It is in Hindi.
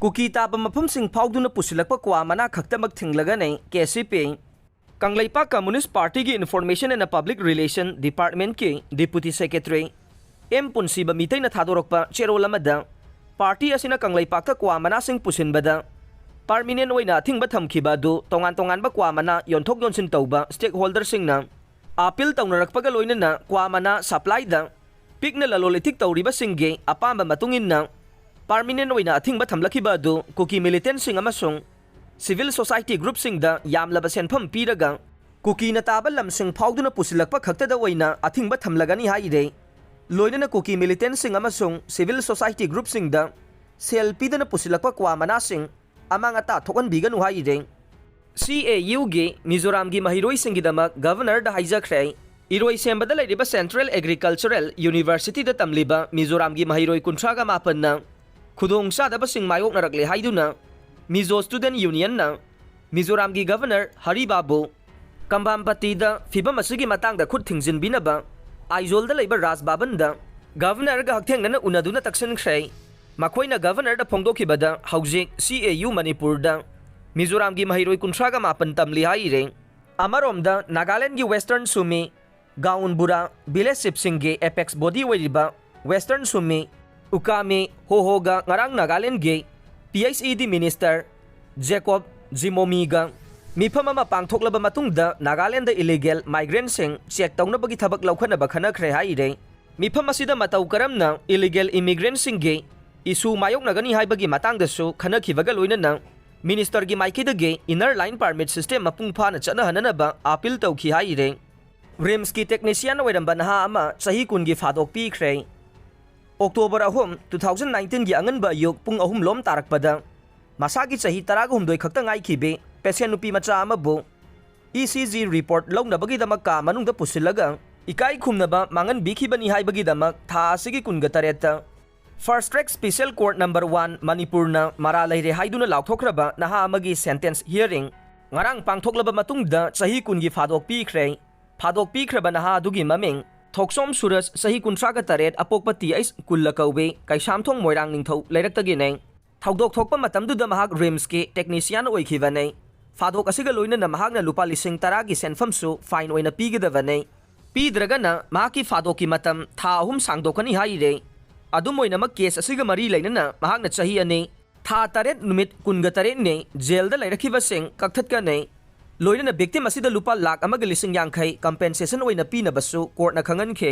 कुकी ताब मफमसिंग फाउदुना पुसिलकपा क्वा मना खक्तमक थिंगलगने केसीपी कंगलेपा कम्युनिस्ट पार्टी की information and public relation department की डिप्यूटी सेक्रेटरी एम पुनसीब मीतैना थादोरकपा चेरोल अमदा पार्टी असिना कंगलेपाक क्वा मनासिंग पुसिनबदा परमिनेंट ओइना थिंगबा थमखिबा दु तोंगान तोंगानबा क्वा मना योंथोक योंसिन तौबा स्टेक होल्डर सिंगना अपील तौनरकपगा लोइनना क्वा मना सप्लाईदा पिकना ललोलिथिक तौरिबा सिंगे अपांबा मतुंगिनना परमिनेंट ओइना थिंगबा थमलखिबा दु कुकी मिलिटेंट सिंग अमसुंग सिविल सोसाइटी ग्रुप सिंगदा यामलबा सेनफम पीरगा कुकी न ताबा लमसिंग फाउदुना पुसिलकपा खक्तदा ओइना अथिंगबा थमलगनी हाइरे लोइनना कुकी मिलिटेंट सिंग अमसुंग सिविल सोसाइटी ग्रुप सिंगदा सेल पीदना पुसिलकपा क्वा मनासिंग अमांगता थोकनबिगनु हाइरे CAU गे मिजोराम की महिरोई सिंगिदमक गवर्नर दा हाइजखरे इरोई सेंबदा लेरिबा सेंट्रल एग्रीकल्चरल यूनिवर्सिटी दा तमलिबा मिजोराम की महिरोई कुंथ्रागा मापन्ना खुदोंग सादबा सिंग मायोकनरकले हाइदुना मिजो स्टूडेंट यूनियन ना मिजोराम की गवर्नर हरिबाबू कंबामपति दा फिबम असुगी मतांग दा खुद थिंगजिनबिनबा आइजोल दा लेबा राजबाबन गवर्नर गा हक्थेंगना उनदुना तक्सनख्रे मखोइना गवर्नर दा फोंदोखिबदा हौजिक CAU मणिपुर दा मिजोराम की महिरोई कुंथ्रागा मापन तमली हाइरे अमरोमदा नागालैंड की वेस्टर्न सुमी गाउनबुरा विलेज शिपसिंग के एपेक्स बॉडी ओइरिबा वेस्टर्न सुमी उकामे होहोगा ngarang नागालैंड के PHED मिनिस्टर जेकोब जिमोमीगा मिफम अमा पांगथोकलबा मतुंगदा नागालैंड दा इलीगल माइग्रेंट सिंग चेक तौनबगी थबक लौखनबा खनखरे हाइरे मिफम असिदा मतौ करमना इलीगल इमिग्रेंट सिंग के इशू मायोकनगनी हाइबगी मतांगदसु खनखिबगा लोइनना मिनिस्टर की माइकीदगे इनर लाइन परमिट सिस्टम मपुंग फाना चनहननबा अपील तौखि हाइरे रिम्स की टेक्नीशियन ओइरंबा नहा अमा चही कुनगी फादोक पीख्रे अक्टोबर 2019 की अंगनबा युग पुंग अहुम लोम तारकपदा मसागी चही 13 खक्ता ngaikhibe पेशेंट नुपी मचा अमबु ECG रिपोर्ट लौनबगीदमक का मनुंगदा पुसिलगा इकाई खुमनबा मांगन बिखिबनी हाइबगीदमक था असिगी कुनगा तरेता fast track special court number 1 मणिपुरना मरा लेरे हाइदुना लाउथोख्रबा नहा अमगी सेंटेंस हियरिंग ngarang पांगथोकलबा मतुंगदा चही कुनगी फादोक पीख्रबा नहा अदुगी ममिंग थोक्सोम सूरज सही कुंथ्रागा तरेट अपोकपति ऐस कुल्ला कौबे कैसामथोंग मोइरांग निंथौ लेरक्तगिने थौदोक थोकपा मतमदुदा महाक रिम्स के टेक्नीशियन ओइखिबने फादोक असिगा लोइनना महाकना लुपा लिसिंग 10 की सेनफमसु फाइन ओइना पीगदबने पीद्रगना महाकी फादोकी मतम था अहुम सांगदोकनी हाइरे अदुम ओइनमक केस असिगा मरी लेनना महाकना चही अने था तरेट नुमित कुनगा तरेट ने जेलदा लेरखिबसिंग कक्थतकने लोइनना विक्टिम असिदा लुपा लाख अमगा लिसिंग यांखै कंपेंसेशन ओइना पीनबसु कोर्टना खंगनखे